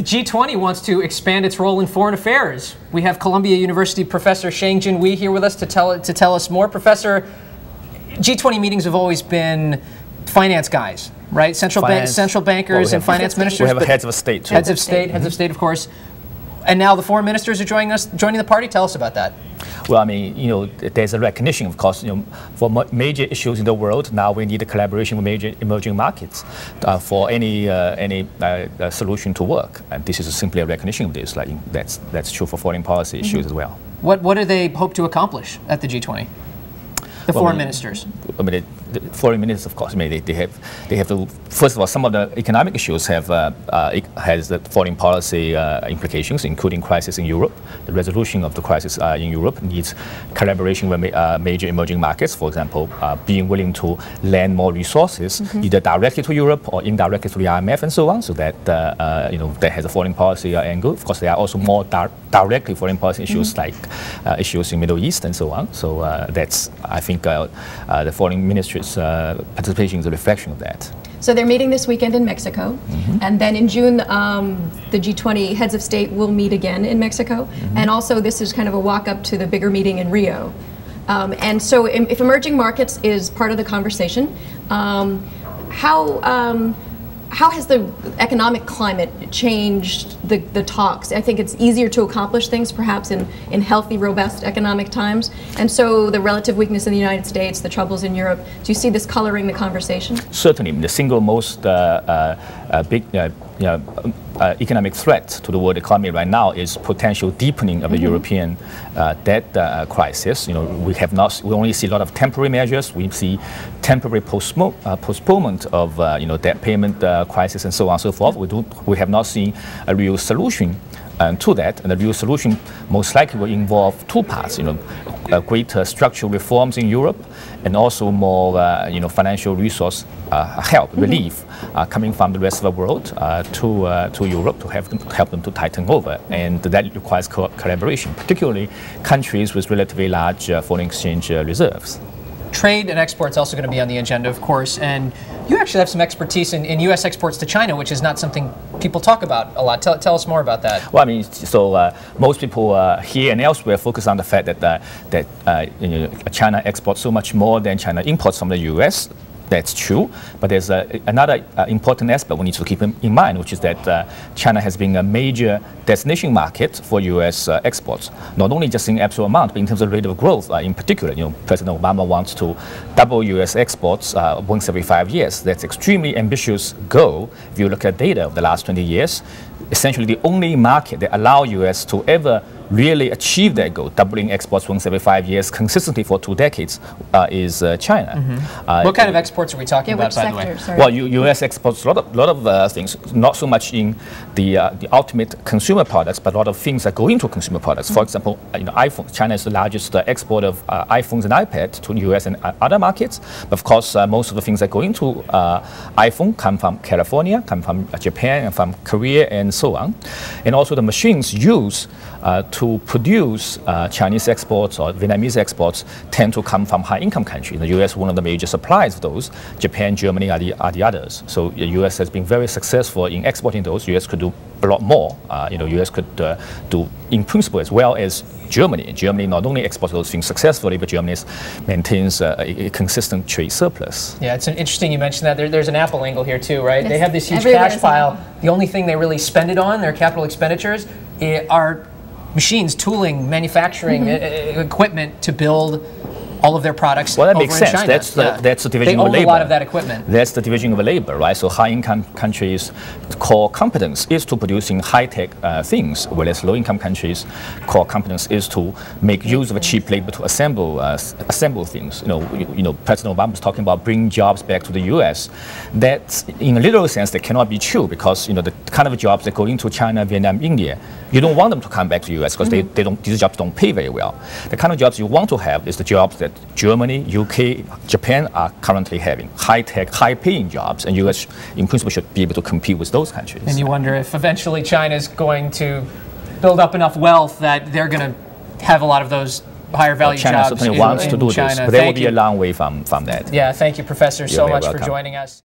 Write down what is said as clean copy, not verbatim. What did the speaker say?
The G20 wants to expand its role in foreign affairs. We have Columbia University Professor Shang-Jin Wei here with us to tell us more. Professor, G20 meetings have always been finance guys, right? Central bankers and finance ministers. We have heads of state too. Heads of state, of course. And now the foreign ministers are joining the party. Tell us about that. Well, I mean, there's a recognition, of course, for major issues in the world. Now we need a collaboration with major emerging markets for any solution to work. And this is simply a recognition of this. Like that's true for foreign policy issues as well. What do they hope to accomplish at the G20? The foreign ministers. I mean, the foreign ministers, of course, I mean, they have to. First of all, some of the economic issues has the foreign policy implications, including crisis in Europe. The resolution of the crisis in Europe needs collaboration with major emerging markets. For example, being willing to lend more resources, either directly to Europe or indirectly to the IMF, and so on. So that that has a foreign policy angle. Of course, there are also more directly foreign policy issues like issues in Middle East and so on. So that's, I think, the foreign ministry's participation is a reflection of that. So they're meeting this weekend in Mexico, and then in June, the G20 heads of state will meet again in Mexico, and also this is kind of a walk-up to the bigger meeting in Rio. And so if emerging markets is part of the conversation, how has the economic climate changed the talks? I think it's easier to accomplish things perhaps in healthy, robust economic times. And so the relative weakness in the United States, the troubles in Europe, do you see this coloring the conversation? Certainly. The single most big economic threat to the world economy right now is potential deepening of the European debt crisis. We only see a lot of temporary measures. We see temporary postponement of debt payment crisis and so on and so forth. We have not seen a real solution to that, and the real solution most likely will involve two parts. Greater structural reforms in Europe, and also more financial resource help, relief coming from the rest of the world to Europe to help them to tighten over, and that requires collaboration, particularly countries with relatively large foreign exchange reserves. Trade and exports also going to be on the agenda, of course, and you actually have some expertise in U.S. exports to China, which is not something people talk about a lot. Tell us more about that. Well, I mean, so most people here and elsewhere focus on the fact that China exports so much more than China imports from the U.S. That's true, but there's another important aspect we need to keep in mind, which is that China has been a major destination market for U.S. exports, not only just in absolute amount, but in terms of rate of growth. In particular, President Obama wants to double U.S. exports once every 5 years. That's extremely ambitious goal. If you look at data of the last 20 years, essentially the only market that allow U.S. to ever really achieve that goal, doubling exports once every 5 years consistently for 2 decades, is China. What kind of exports are we talking about, by the way? Sorry. Well, U.S. exports a lot of things, not so much in the ultimate consumer products, but a lot of things that go into consumer products. For example, iPhone. China is the largest exporter of iPhones and iPads to the U.S. and other markets. But of course, most of the things that go into iPhone come from California, come from Japan, and from Korea, and so on. And also the machines used to produce Chinese exports or Vietnamese exports tend to come from high-income countries. The U.S. is one of the major suppliers of those. Japan, Germany are the others. So the U.S. has been very successful in exporting those. U.S. could do a lot more. U.S. could do in principle as well as Germany. Germany not only exports those things successfully, but Germany maintains a consistent trade surplus. Yeah, it's interesting you mentioned that. There's an Apple angle here too, right? Yes. They have this huge cash pile. The only thing they really spend it on, their capital expenditures, are machines, tooling, manufacturing, equipment to build all of their products. Well, that makes sense. China. That's the division of labor. They own a lot of that equipment. That's the division of labor, right? So high-income countries' core competence is to producing high-tech things, whereas low-income countries' core competence is to make use of cheap labor to assemble things. President Obama was talking about bringing jobs back to the U.S. That, in a literal sense, that cannot be true because the kind of jobs that go into China, Vietnam, India, you don't want them to come back to the U.S. because these jobs don't pay very well. The kind of jobs you want to have is the jobs that Germany, UK, Japan are currently having. High-tech, high-paying jobs, and U.S. in principle should be able to compete with those countries. And you wonder if eventually China's going to build up enough wealth that they're going to have a lot of those higher value China jobs certainly wants to do China. this, but they will be a long way from that. Yeah, thank you, Professor, so much for welcome. joining us.